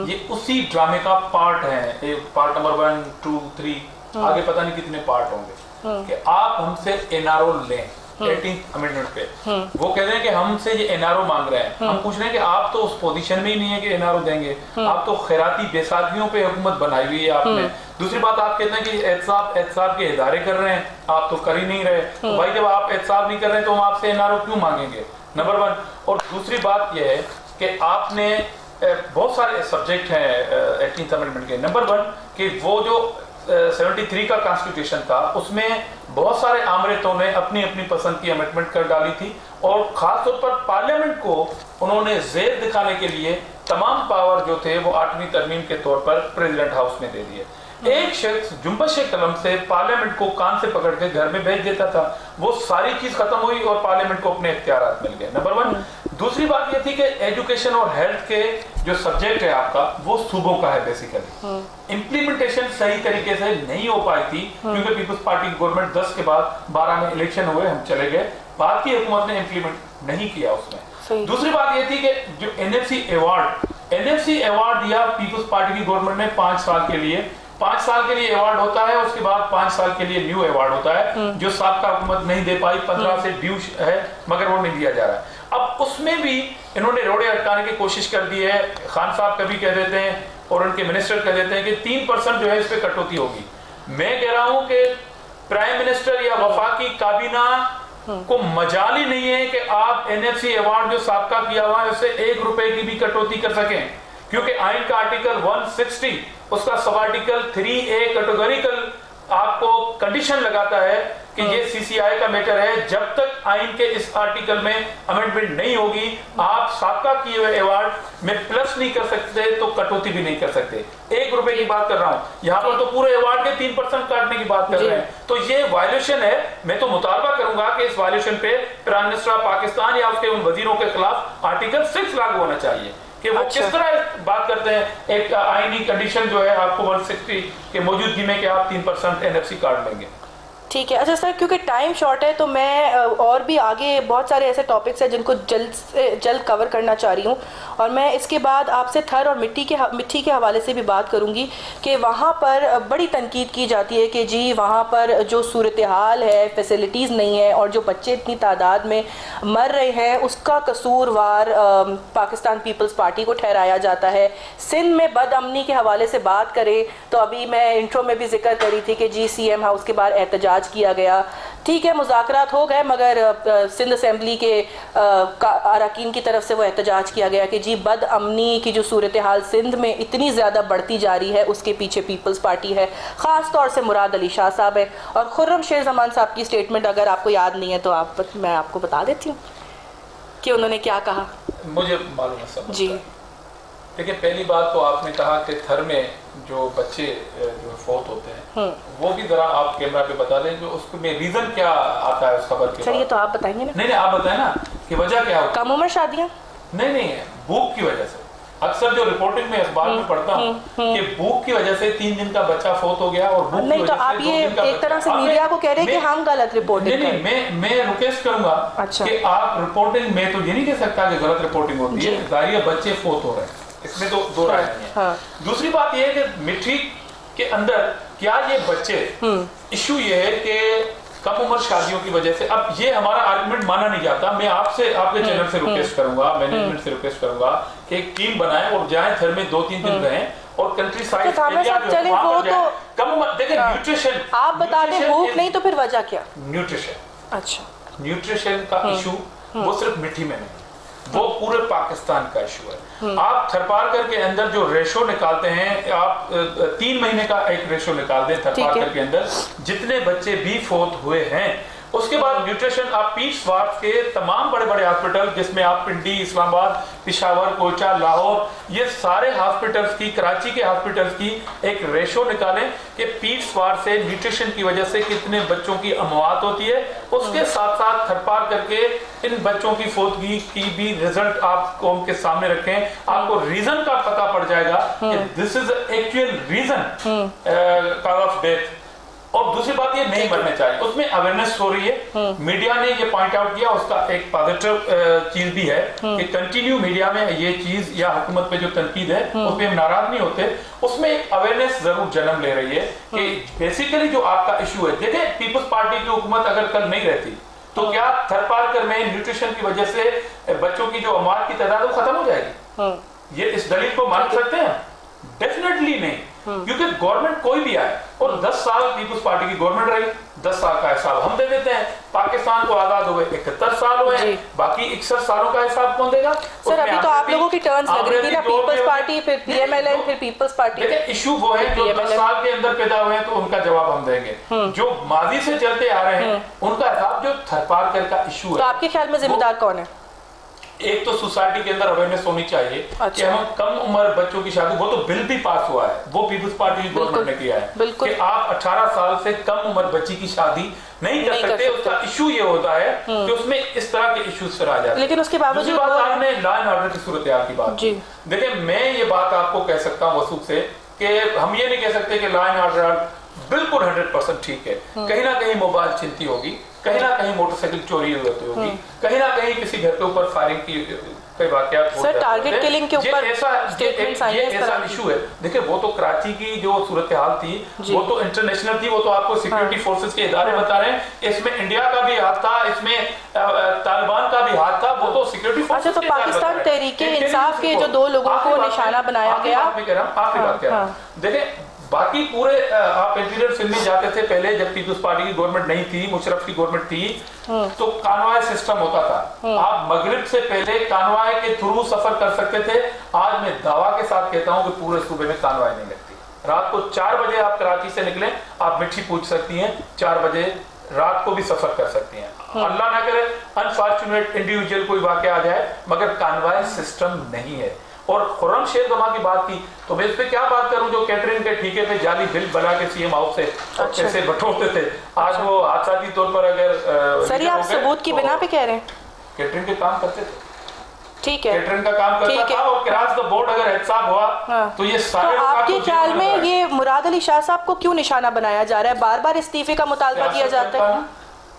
ये उसी ड्रामे का पार्ट है। पार्ट नंबर 1, 2, 3 आगे पता नहीं कितने पार्ट होंगे कि आप हमसे एनआरओ लें 18th अमेंडमेंट पे। वो कह रहे हैं कि हमसे ये एनआरओ मांग रहे हैं। हम पूछ रहे हैं कि आप तो उस पोजीशन में ही नहीं है कि एनआरओ देंगे। आप तो खैराती बेसाखियों पे हुकूमत बनाई हुई है आपने। दूसरी बात आप कहते हैं कि एहतसाब के इदारे कर रहे हैं, आप तो कर ही नहीं रहे। तो भाई जब आप एहतसाब नहीं कर रहे हैं तो हम आपसे एनआरओ क्यों मांगेंगे? नंबर 1। और दूसरी बात यह है कि आपने बहुत सारे सब्जेक्ट हैं 18th अमेंडमेंट के। नंबर 1 कि वो जो 73 का कॉन्स्टिट्यूशन था उसमें बहुत सारे आमरेतों ने अपनी अपनी पसंद की अमेंडमेंट कर डाली थी और खासतौर पर पार्लियामेंट को उन्होंने जेर दिखाने के लिए तमाम पावर जो थे वो 8वीं तरमीम के तौर पर प्रेसिडेंट हाउस में दे दिए। एक शख्स जुम्बश कलम से पार्लियामेंट को कान से पकड़ के घर में भेज देता था। वो सारी चीज खत्म हुई और पार्लियामेंट को अपने इख्तियारात मिल गए। नंबर 1। दूसरी बात ये थी कि एजुकेशन और हेल्थ के जो सब्जेक्ट है आपका वो सूबों का है बेसिकली। इम्प्लीमेंटेशन सही तरीके से नहीं हो पाई थी क्योंकि पीपल्स पार्टी की गवर्नमेंट 10 के बाद 12 में इलेक्शन हुए, हम चले गए, बाद की हुकूमत ने इम्प्लीमेंट नहीं किया उसमें। दूसरी बात ये थी कि जो एनएफसी अवार्ड दिया पीपल्स पार्टी की गवर्नमेंट ने 5 साल के लिए। 5 साल के लिए अवार्ड होता है, उसके बाद 5 साल के लिए न्यू अवार्ड होता है जो साबका हुकूमत नहीं दे पाई। 15 से ड्यू है मगर वो नहीं दिया जा रहा है। अब उसमें भी इन्होंने रोड़े अटकाने की कोशिश कर दी है। खान साहब कभी कह देते हैं और उनके मिनिस्टर कह देते हैं कि 3% जो है इस पे कटौती होगी। मैं कह रहा हूं कि प्राइम मिनिस्टर या वफाकी काबीना को मजाल ही नहीं है कि आप एनएफसी अवार्ड जो साबका किया हुआ है उससे 1 रुपए की भी कटौती कर सकें, क्योंकि आइन का आर्टिकल 160 उसका सब आर्टिकल 3A कैटेगोरिकल आपको कंडीशन लगाता है कि ये सीसीआई का मैटर है। जब तक आइन के इस आर्टिकल में अमेंडमेंट नहीं होगी आप साबका किए हुए अवार्ड में प्लस नहीं कर सकते तो कटौती भी नहीं कर सकते। 1 रुपए की बात कर रहा हूं, यहाँ पर तो पूरे अवार्ड के 3% काटने की बात कर रहे हैं। तो ये वायलेशन है। मैं तो मुतालबा करूंगा कि इस वायलेशन पे प्राइम मिनिस्टर ऑफ पाकिस्तान या उसके उन वजीरों के खिलाफ आर्टिकल 6 लागू होना चाहिए कि वो किस तरह बात करते हैं एक आईनी कंडीशन जो है आपको 160 के मौजूदगी में कि आप 3% एनएफसी कार्ड लेंगे। ठीक है। अच्छा सर, क्योंकि टाइम शॉर्ट है तो मैं और भी आगे बहुत सारे ऐसे टॉपिक्स हैं जिनको जल्द से जल्द कवर करना चाह रही हूँ और मैं इसके बाद आपसे थर और मिट्टी के हवाले से भी बात करूँगी कि वहाँ पर बड़ी तनकीद की जाती है कि जी वहाँ पर जो सूरत हाल है, फैसिलिटीज़ नहीं है और जो बच्चे इतनी तादाद में मर रहे हैं उसका कसूरवार पाकिस्तान पीपल्स पार्टी को ठहराया जाता है। सिंध में बदअमनी के हवाले से बात करें तो अभी मैं इंट्रो में भी जिक्र करी थी कि जी CM हाउस के बाहर एहतजाज किया गया। ठीक है, मुज़ाकरात हो गए मगर सिंध असेंबली के अरकान की तरफ से वो एहतजाज किया गया कि जी बदअमनी की जो सूरत हाल सिंध में इतनी ज़्यादा बढ़ती जा रही है उसके पीछे पीपल्स पार्टी है, ख़ास तौर से मुराद अली शाह साहब है। और खुर्रम शेर जमान साहब की स्टेटमेंट अगर आपको याद नहीं है तो मैं आपको बता देती हूँ कि उन्होंने क्या कहा। मुझे मालूम है सब जी। देखिए पहली बात तो आपने कहा कि थर में जो बच्चे जो फौत होते हैं वो भी जरा आप कैमरा पे बता दें कि उसमें रीजन क्या आता है उस खबर के। सर ये तो आप बताएंगे ना। नहीं आप बताएं ना कि वजह क्या होती है। कम उम्र शादियाँ नहीं भूख की वजह से। अक्सर जो रिपोर्टिंग में अखबार में पढ़ता हूँ कि भूख की वजह से 3 दिन का बच्चा फौत हो गया और भूख नहीं तो आप ये एक तरह से मीडिया को कह रहे हैं कि हम गलत रिपोर्टिंग। नहीं मैं रिक्वेस्ट करूंगा कि आप रिपोर्टिंग में तो ये नहीं कह सकता कि गलत रिपोर्टिंग होती है, जाहिर बच्चे फौत हो रहे हैं, इसमें तो दो राय नहीं है। हाँ। दूसरी बात यह है कि मिट्टी के अंदर क्या ये बच्चे इशू ये है कि कम उम्र शादियों की वजह से। अब ये हमारा आर्गुमेंट माना नहीं जाता। मैं आपसे, आपके चैनल से रिक्वेस्ट करूंगा, मैनेजमेंट से रिक्वेस्ट करूंगा कि एक टीम बनाए और जाए घर में 2-3 दिन रहें और कंट्री साइड एरिया चले वो तो कम उम्र। देखिए न्यूट्रिशन आप बता दें, भूख नहीं तो फिर वजह क्या? न्यूट्रिशन। अच्छा, न्यूट्रिशन का इशू वो सिर्फ मिट्टी में नहीं, वो पूरे पाकिस्तान का इशू है। आप थरपारकर के अंदर जो रेशो निकालते हैं, आप 3 महीने का एक रेशो निकाल दें थरपारकर के अंदर, जितने बच्चे भी फोत हुए हैं, उसके बाद न्यूट्रिशन आप पीट स्वार्थ के तमाम बड़े बड़े हॉस्पिटल, जिसमें आप पिंडी, इस्लामाबाद, पिशावर, कोचा, लाहौर, ये सारे हॉस्पिटल्स की, कराची के हॉस्पिटल्स की एक रेशो निकालें कि पीट स्वार्थ से न्यूट्रिशन की वजह से कितने बच्चों की अमवात होती है। उसके साथ साथ थरपार करके इन बच्चों की फोतगी की भी रिजल्ट आप कौम के सामने रखें, आपको रीजन का पता पड़ जाएगा कि this is actual reason cause of death. और दूसरी बात, ये नहीं बनने चाहिए, उसमें अवेयरनेस हो रही है। मीडिया ने ये पॉइंट आउट किया, उसका एक पॉजिटिव चीज भी है कि कंटिन्यू मीडिया में ये चीज या हुकूमत पे जो तनकीद है उस पर हम नाराज नहीं होते, उसमें एक अवेयरनेस जरूर जन्म ले रही है कि बेसिकली जो आपका इशू है। देखिए पीपल्स पार्टी की हुकूमत अगर कल नहीं रहती तो क्या थरपारकर में न्यूट्रिशन की वजह से बच्चों की जो अमवात की तादाद वो खत्म हो जाएगी? ये इस दलील को मान सकते हैं? डेफिनेटली नहीं, क्योंकि गवर्नमेंट कोई भी आए, और 10 साल पीपल्स पार्टी की गवर्नमेंट रही, 10 साल का हिसाब हम दे देते हैं। पाकिस्तान को आजाद हुए 71 साल हुए, बाकी 61 सालों का हिसाब कौन देगा? सर अभी तो आप लोगों की टर्न्स लग रही थी ना, पीपल्स पार्टी फिर पीएमएलएन फिर पीपल्स पार्टी। देखिए इशू वो है जो 10 साल के अंदर पैदा हुए हैं तो उनका जवाब हम देंगे, जो माजी से चलते आ रहे हैं उनका हिसाब। जो थरपारकर का इशू है, तो आपके ख्याल में जिम्मेदार कौन है? एक तो सोसाइटी के अंदर अवेयरनेस होनी चाहिए कि हम कम उम्र बच्चों की शादी, वो तो बिल भी पास हुआ है, वो पीपल्स पार्टी की गवर्नमेंट ने किया है कि आप 18 साल से कम उम्र बच्ची की शादी नहीं कर सकते। उसका इशू ये होता है कि उसमें इस तरह के इश्यूज फिर आ जाते हैं। लेकिन उसके बावजूद आपने लॉ एंड ऑर्डर की सूरत की बात की। देखिए मैं ये बात आपको कह सकता हूँ वसूख से कि हम ये नहीं कह सकते कि लॉ एंड ऑर्डर बिल्कुल 100% ठीक है। कहीं ना कहीं मोबाइल छिनती होगी, कहीं ना कहीं मोटरसाइकिल चोरी होती होगी, कहीं ना कहीं किसी घर के ऊपर फायरिंग की कई वाकयात हो जाते हैं। टारगेट किलिंग के ऊपर ऐसा इशू है। देखिए वो तो कराची की जो सूरत हाल थी वो तो इंटरनेशनल थी, वो तो आपको सिक्योरिटी फोर्सेस के इदारे बता रहे हैं, इसमें इंडिया का भी हाथ था, इसमें तालिबान का भी हाथ था, वो तो सिक्योरिटी फोर्सेस। अच्छा, तो पाकिस्तान तहरीके इंसाफ के जो 2 लोगों को निशाना बनाया गया। आखिरी बात क्या है, देखिए बाकी पूरे आप इंटीरियर सिंध में जाते थे पहले जब पीपल्स पार्टी की गवर्नमेंट नहीं थी, मुशर्रफ की गवर्नमेंट थी, तो कानवाय सिस्टम होता था। आप मगरिब से पहले कानवाय के थ्रू सफर कर सकते थे। आज मैं दावा के साथ कहता हूं कि पूरे सूबे में कानवाय नहीं लगती। रात को 4 बजे आप कराची से निकले, आप मिट्टी पूछ सकती हैं, 4 बजे रात को भी सफर कर सकती हैं। अल्लाह ना करे अनफॉर्चुनेट इंडिविजुअल कोई वाकया आ जाए, मगर कानवाय सिस्टम नहीं है। और खुर्रम शेख जमा की बात की तो मैं इस पे क्या बात करूं, जो कैटरिंग के ठीके पे जाली बिल बना के सीएम हाउस से पैसे बटोरते थे, आज वो हादसाती तौर पर अगर सर आप सबूत की बिना पे कह रहे हैं कैटरिंग के काम करते थे, ठीक है, कैटरिंग का काम करता था, और क्रॉस द बोर्ड अगर एहसाब हुआ तो ये सारे। तो आपके ख्याल में ये मुराद अली शाह साहब को क्यों निशाना बनाया जा रहा है? बार बार इस्तीफे का मुतालबा किया जाता है।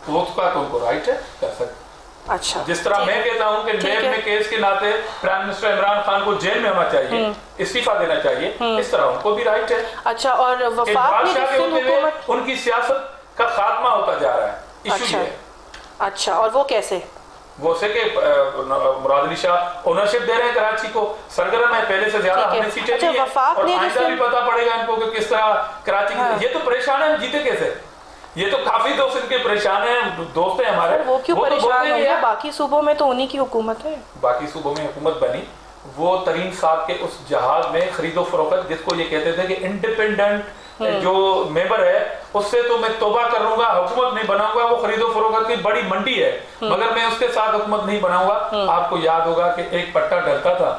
वो तो उनको राइट है, कर सकते। अच्छा, जिस तरह मैं कहता हूं कि नेब में केस के नाते प्राइम मिनिस्टर इमरान खान को जेल में होना चाहिए, इस्तीफा देना चाहिए, इस तरह उनको भी राइट है। अच्छा, और वफाक ने सिंध हुकूमत उनकी सियासत का खात्मा होता जा रहा है, इशू ये। अच्छा, और वो कैसे? वो से कि मुराद अली शाह ओनरशिप दे रहे हैं कराची को, सरगर्म है, पहले से ज्यादा हमने सीटें दी हैं, और आइंदा भी पता पड़ेगा इनको कि किस तरह कराची। ये तो परेशान है, जीते कैसे? ये तो काफी दोस्त इनके परेशान हैं, दोस्त हैं हमारे। वो क्यों परेशान होंगे? बाकी सूबों में तो उन्हीं की हुकूमत है। बाकी सूबों में हुकूमत बनी, वो तरीन साहब के उस जहाज में खरीदो फरोख्त, जिसको ये कहते थे कि इंडिपेंडेंट जो मेंबर है उससे तो मैं तौबा कर लूंगा, हुकूमत नहीं बनाऊंगा, वो खरीदो फरोख्त की बड़ी मंडी है, मगर मैं उसके साथ हुकूमत नहीं बनाऊंगा। आपको याद होगा कि एक पट्टा डलता था,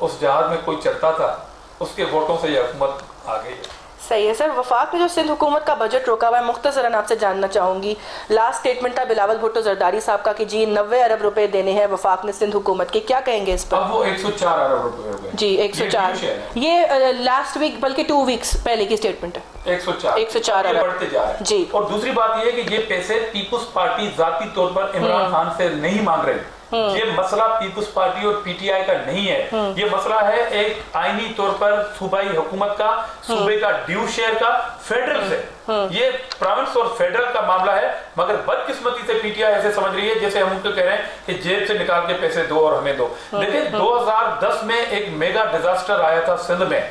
उस जहाज में कोई चढ़ता था, उसके वोटों से यह हुकूमत आ गई है। सही है सर। वफाक ने जो सिंध हुकूमत का बजट रोका हुआ है, मुख्तसरन आपसे जानना चाहूंगी, लास्ट स्टेटमेंट था बिलावल भुट्टो जरदारी साहब का कि जी 90 अरब रुपए देने हैं वफाक ने सिंध हुकूमत के, क्या कहेंगे इस पर? अब वो 104 अरब रुपए हो गए जी, 104। ये लास्ट वीक बल्कि 2 वीक्स पहले की स्टेटमेंट है। 104 अरब बढ़ते जा रहे हैं जी। और दूसरी बात ये है कि ये पैसे पीपुल्स पार्टी जाती तौर पर इमरान खान से नहीं मांग रहे, ये मसला पीपुल्स पार्टी और पीटीआई का नहीं है, ये मसला है एक आईनी तौर पर सूबाई हुकूमत का, सूबे का ड्यू शेयर का फेडरल से, ये प्रोविंस और फेडरल का मामला है। मगर बदकिस्मती से पीटीआई ऐसे समझ रही है जैसे हम उनको कह रहे हैं कि जेब से निकाल के पैसे दो और हमें दो। देखिए 2010 में एक मेगा डिजास्टर आया था सिंध में,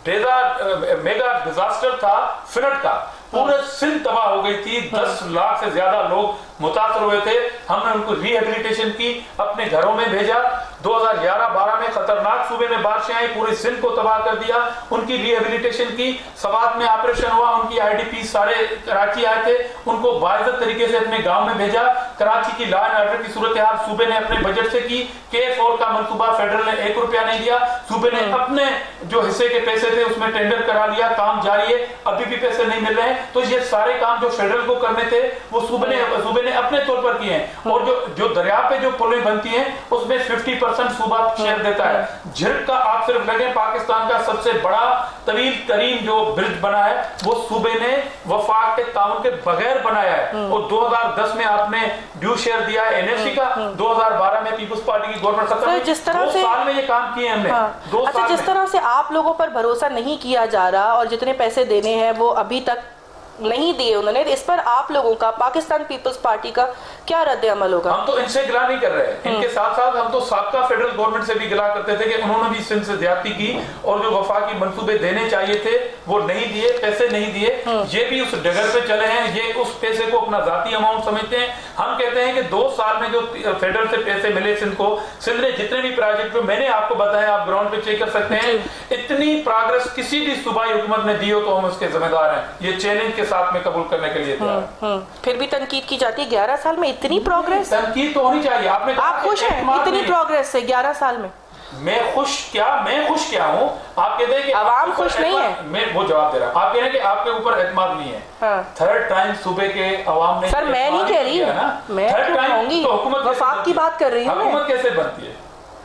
मेगा डिजास्टर था फ्लड का, पूरे सिंध तबाह हो गई थी, 10 लाख से ज्यादा लोग मुतासर हुए थे। हमने उनको रिहेबिलिटेशन की, अपने घरों में भेजा। 2011-12 में खतरनाक सूबे में बारिशें आई, पूरे सिंध को तबाह कर दिया, उनकी रिहेबिलिटेशन की। सवात में ऑपरेशन हुआ, उनकी आईडीपी सारे कराची आए थे, उनको बाइज्जत तरीके से अपने गांव में भेजा। कराची की लॉ एंड ऑर्डर की सूरत हाल सूबे ने अपने बजट से की। K4 का मंसूबा फेडरल ने 1 रुपया नहीं दिया, सूबे ने अपने जो हिस्से के पैसे थे उसमें टेंडर करा लिया, काम जारी है, अभी भी पैसे नहीं मिल रहे हैं। तो ये सारे काम जो फेडरल को करने थे वो सूबे ने अपने तौर पर किए हैं। और जो दरिया पे जो पुलें बनती हैं उसमें 50% सूबा शेयर देता है। झिरक का आप सिर्फ लगे, पाकिस्तान का सबसे बड़ा तवील तरीन जो ब्रिज बना है वो सूबे ने वफाक के ताउन के बगैर बनाया है। और 2010 में आपने ड्यू शेयर दिया है एनएफसी का, 2012 में पीपुल्स पार्टी की गवर्नमेंट खत्म हुई, 2 साल में ये काम किए हमने। 2 साल जिस तरह से आप लोगों पर भरोसा नहीं किया जा रहा और जितने पैसे देने हैं वो अभी तक नहीं दिए उन्होंने, इस पर आप लोगों का, पाकिस्तान पीपल्स पार्टी का क्या रद्द अमल होगा? हम तो इनसे गिला नहीं कर रहे हैं, इनके साथ साथ हम तो साबका फेडरल गवर्नमेंट से भी गिला करते थे कि उन्होंने भी सिंध से ज्यादती की और जो वफाकी मंसूबे देने चाहिए थे वो नहीं दिए, पैसे नहीं दिए। ये भी उस डगर पे चले हैं, ये उस पैसे को अपना जाती अमाउंट समझते हैं। हम कहते हैं कि 2 साल में जो फेडरल से पैसे मिले सिंध को, सिंध ने जितने भी प्रोजेक्ट मैंने आपको बताया, आप ग्राउंड पे चेक कर सकते हैं, इतनी प्रोग्रेस किसी भी सूबाई हुकूमत ने दी हो तो हम उसके जिम्मेदार हैं। ये चैलेंज के साथ में कबूल करने के लिए फिर भी तनकीद की जाती है 11 साल में इतनी प्रोग्रेस? तनकीद तो होनी चाहिए। आप खुश हैं इतनी प्रोग्रेस से 11 साल में? मैं खुश क्या हूँ? आप कहते हैं कि आवाम खुश नहीं है, मैं वो जवाब दे रहा हूँ। आप कह रहे हैं कि आपके ऊपर एतमाद नहीं है। थर्ड टाइम सूबे के अवाम ने, सर मैं नहीं कह रही, मैं थर्ड टाइम तो हुकूमत वफाक की बात कर रही हूँ। हुकूमत कैसे बनती है?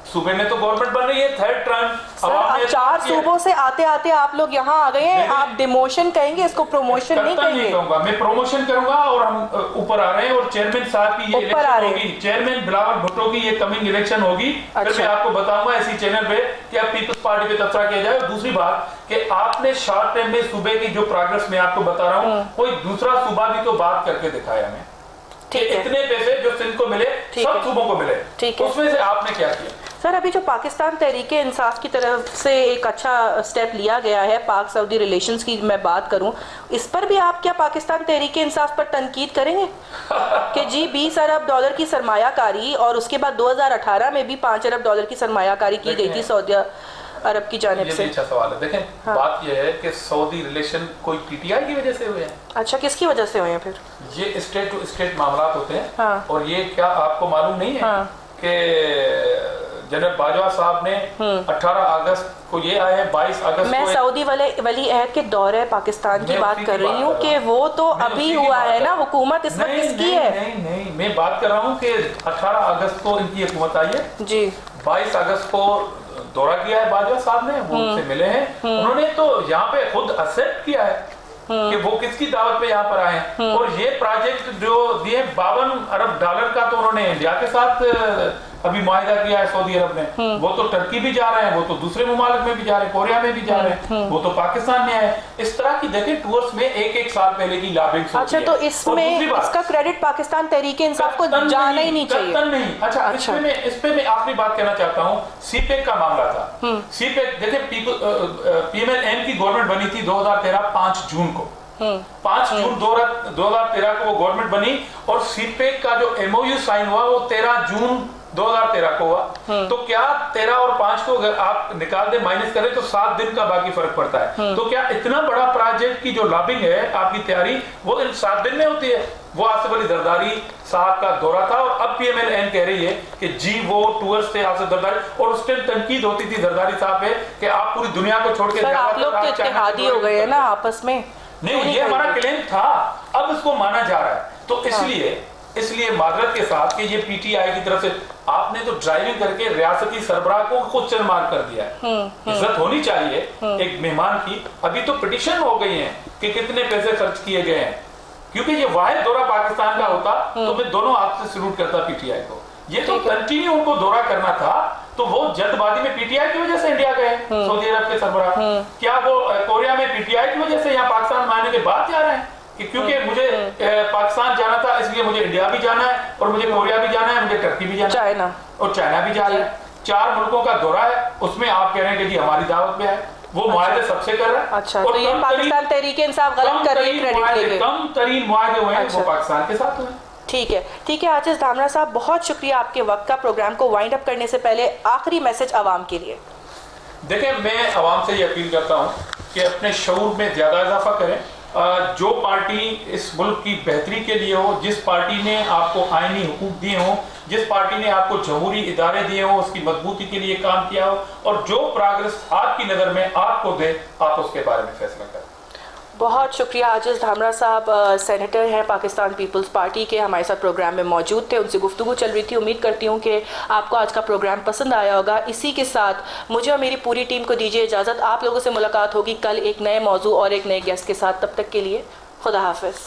सूबे में तो गवर्नमेंट बन रही है, थर्ड टर्म 4 सूबों से आते आते आप लोग यहाँ आ गए हैं। आप डिमोशन कहेंगे इसको, प्रमोशन नहीं कहेंगे? कहूंगा, मैं प्रमोशन करूंगा। और हम ऊपर आ रहे हैं और चेयरमैन साहब की ये इलेक्शन होगी, चेयरमैन बिलावल भुट्टो की ये कमिंग इलेक्शन होगी। फिर मैं आपको बताऊंगा इसी चैनल पे कि अब पीपल्स पार्टी पे तबसरा किया जाए। दूसरी बात कि आपने शॉर्ट टाइम में सूबे की जो प्रोग्रेस मैं आपको बता रहा हूँ, कोई दूसरा सूबा भी तो बात करके दिखाया हमें कि इतने पैसे जो सिंध को मिले सब सूबों को मिले, उसमें से आपने क्या किया? सर अभी जो पाकिस्तान तहरीक इंसाफ की तरफ से एक अच्छा स्टेप लिया गया है, पाक सऊदी रिलेशंस की मैं बात करूं, इस पर भी आप क्या पाकिस्तान तहरीक इंसाफ पर तनकीद करेंगे कि जी 20 अरब डॉलर की सरमायाकारी, और उसके बाद 2018 में भी 5 अरब डॉलर की सरमायाकारी की गई थी सऊदी अरब की जानिब से? अच्छा सवाल है। देखें, बात यह है कि सऊदी रिलेशन कोई पीटीआई की वजह से हुए हैं। अच्छा, किसकी वजह से हुए हैं फिर? ये स्टेट टू स्टेट मामला होते हैं। और ये क्या आपको मालूम नहीं है कि जनरल बाजवा साहब ने 18 अगस्त को ये आए हैं, 22 अगस्त मैं सऊदी वली अहद के दौरे पाकिस्तान की बात कर रही हूँ कि वो तो अभी हुआ है ना, हुकूमत इस वक्त किसकी है? नहीं, मैं बात कर रहा हूँ कि 18 अगस्त को इनकी हुकूमत आई है जी, 22 अगस्त को दौरा किया है बाजवा साहब ने, वो उनसे मिले हैं। उन्होंने तो यहाँ पे खुद एक्सेप्ट किया है कि वो किसकी दावत पे यहाँ पर आए हैं। और ये प्रोजेक्ट जो दिए 52 अरब डॉलर का, तो उन्होंने इंडिया के साथ अभी मुआहिदा किया है सऊदी अरब ने। वो तो टर्की भी जा रहे हैं, वो तो दूसरे मुमालिक में भी जा रहे हैं, कोरिया में भी जा रहे हैं, वो तो पाकिस्तान में आए। इस तरह की देखें टूर्स में एक साल पहले की लॉबिंग। अच्छा, तो इसमें इसका क्रेडिट पाकिस्तान तहरीक इंसाफ को जाना ही नहीं चाहिए? नहीं। अच्छा, इस पे मैं आखिरी बात कहना चाहता हूँ। सीपेक का मामला था। सीपेक देखें, पीएमएल-एन की गवर्नमेंट बनी थी 2013 5 जून को। 5 जून 2013 को वो गवर्नमेंट बनी और सीपेक का जो एमओयू साइन हुआ वो 13 जून 2013 को हुआ। तो क्या 13 और 5 को अगर आप निकाल दे, माइनस करें तो 7 दिन का बाकी फर्क पड़ता है। तो क्या इतना बड़ा प्रोजेक्ट की जो लॉबिंग है, आपकी तैयारी, वो इन 7 दिन में होती है? वो आसिफ अली जरदारी साहब का दौरा था और अब पीएमएल-एन कह रही है कि जी वो टूर्स थे आसिफ जरदारी, और उस टाइम तनकीद होती थी जरदारी साहब पे कि आप पूरी दुनिया को छोड़ के आप लोग तो इत्तेहादी हो गए हैं ना आपस में। नहीं, ये हमारा क्लेम था, अब इसको माना जा रहा है। तो इसलिए माजरत के साथ कि ये पीटीआई की तरफ से आपने तो ड्राइविंग करके रियासती सरबराह को क्वेश्चन मार्क कर दिया है। इज्जत होनी चाहिए एक मेहमान की। अभी तो पिटीशन हो गई है कि कितने पैसे खर्च किए गए हैं, क्योंकि ये वाहिद दौरा पाकिस्तान का होता तो मैं दोनों हाथ से सल्यूट करता पीटीआई को ये तो कंटिन्यू उनको दौरा करना था, तो वो जल्दबाजी में पीटीआई की वजह से इंडिया गए सऊदी अरब के सरबराह। क्या वो कोरिया में पीटीआई की वजह से यहाँ पाकिस्तान में आने के बाद जा रहे हैं कि क्योंकि मुझे पाकिस्तान जाना था इसलिए मुझे इंडिया भी जाना है और मुझे कोरिया भी जाना है, मुझे टर्की भी जाना है और चाइना भी जा रहा है। 4 मुल्कों का दौरा है, उसमें आप कह रहे हैं कि जी हमारी दावत पे है, वो मुआहदे सबसे कर रहा है। अच्छा, तो ये पाकिस्तान तहरीक-ए-इंसाफ गलत कर रही है क्रेडिट लेके। कम तरीन मुआहदे हुए हैं वो पाकिस्तान के साथ हुए। ठीक है आजिज धामरा साहब, बहुत शुक्रिया आपके वक्त का। प्रोग्राम को वाइंड अप करने से पहले आखिरी मैसेज आवाम के लिए। देखिए, मैं आवाम से ये अपील करता हूँ कि अपने शऊर में ज़्यादा इजाफा करें। जो पार्टी इस मुल्क की बेहतरी के लिए हो, जिस पार्टी ने आपको आईनी हुकूक दिए हों, जिस पार्टी ने आपको जमहूरी इदारे दिए हों, उसकी मजबूती के लिए काम किया हो और जो प्रोग्रेस आपकी नज़र में आपको दे, आप उसके बारे में फैसला करें। बहुत शुक्रिया आजिज धामरा साहब, सेनेटर हैं पाकिस्तान पीपल्स पार्टी के, हमारे साथ प्रोग्राम में मौजूद थे, उनसे गुफ्तगू चल रही थी। उम्मीद करती हूँ कि आपको आज का प्रोग्राम पसंद आया होगा। इसी के साथ मुझे और मेरी पूरी टीम को दीजिए इजाज़त। आप लोगों से मुलाकात होगी कल एक नए मौजू और एक नए गेस्ट के साथ। तब तक के लिए खुदा हाफिज़।